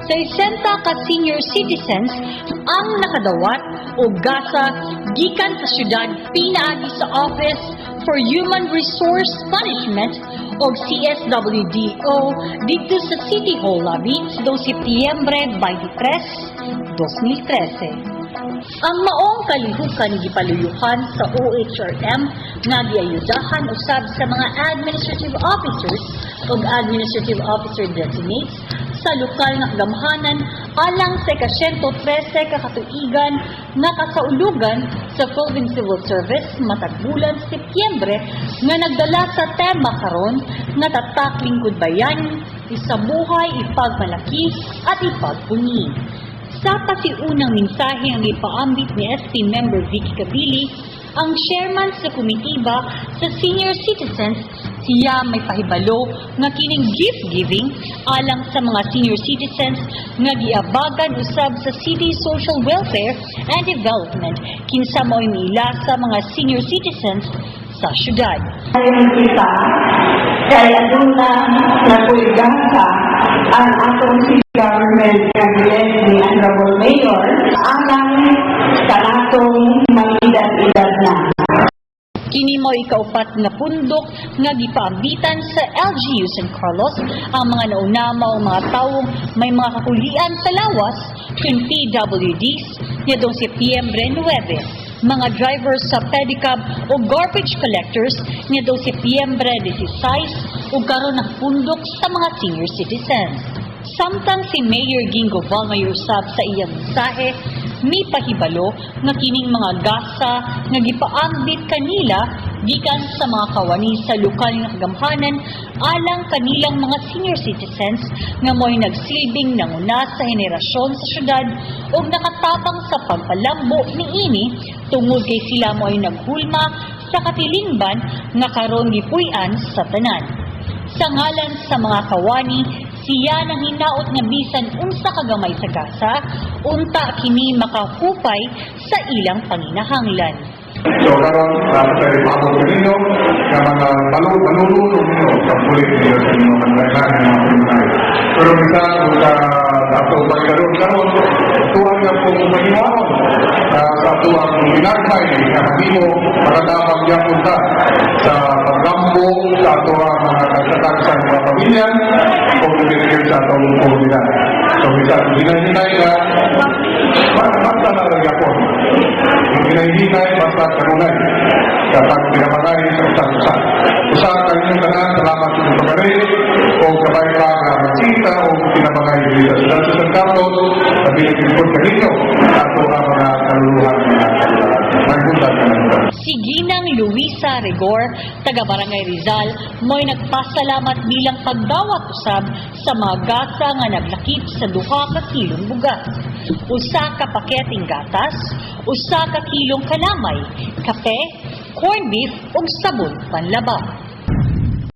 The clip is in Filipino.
sa 60 ka senior citizens ang nakadawat o gasa gikan sa syudad pinaagi sa Office for Human Resource Management o CSWDO dito sa City Hall lobby sa 2 Setyembre 23, 2013. Ang maong kalihukan gipaluyuhan sa OHRM nga giayudahan usab sa mga administrative officers ug administrative officer designates sa lokal nga kagamhanan alang sa 113 ka katuigan nga kasaulugan sa Philippine Civil Service matag bulan Setyembre nga nagdala sa tema karon nga tatak lingkod bayani, isabuhay, ipagmalaki at ipagpunyi. Sa pasiunang mensahe ang ipaambit ni SP Member Vicky Cabili, ang chairman sa komitiba sa senior citizens, siya may pahibalo nga kining gift-giving alang sa mga senior citizens nga giabagan usab sa City Social Welfare and Development kinsa mao'y miila sa mga senior citizens sa syudad. Kita, kaya doon na nakuligasa ang atong city government cabinet ni Honorable Mayor alang kanatong mangidad-idad na. Kini mo ikaupat nga pundok nga gipaambitan sa LGU San Carlos ang mga naunamaw mga tawong may mga kakulian sa lawas kung PWDs nitong Setyembre 9. Mga drivers sa pedicab o garbage collectors nitong Setyembre 16 ug karon ng pundok sa mga senior citizens. Samtang si Mayor Gingo Valmayor usab sa iyang mensahe, may pahibalo nga kining mga gasa nga gipaambit kanila gikan sa mga kawani sa lokal nga kagamhanan alang kanilang mga senior citizens nga mo'y nagsilbing nanguna sa henerasyon sa syudad o nakatapang sa pagpalambo niini tungod kay sila mo'y naghulma sa katilingban nga karon gipuy-an sa tanan. Sa ngalan sa mga kawani, siya nang hinaot nga bisan unsa kagamay sa gasa, unta kini makahupay sa ilang panginahanglan. So karon sa ipabot kanino nga mga manunulong nino sa pulit niyo sa inyong kailangan ng mga Pinoy. Pero bisa sa ato pagkaroon karon tuwan nga po maniwaon sa tuwang ginagmay nga mahimo para dapat yapunta sa paggambo sa ato mga kagsatag sa mga pamilya o pinigil sa atong komunidad. So bisa hinay-hinay na basta na nagyapon. Hinay-hinay basta kanunay kapag pinamagay sa usang-usang. Usang kanyang tanan, salamat sa pagkari o kabay pa na magsita o pinamagay dito. So dahil sa San Carlos, sabi ng pinipod kanino ato ang mga kaluluhan na magpunta ka na ito. Si Ginang Luisa Rigor, taga-Barangay Rizal, mo'y nagpasalamat bilang pagdawat usab sa mga gasa nga naglakip sa 2 ka kilong bugas. Usa ka paketing gatas, usa ka kilong kalamay, kape, corned beef ug sabon panlaba.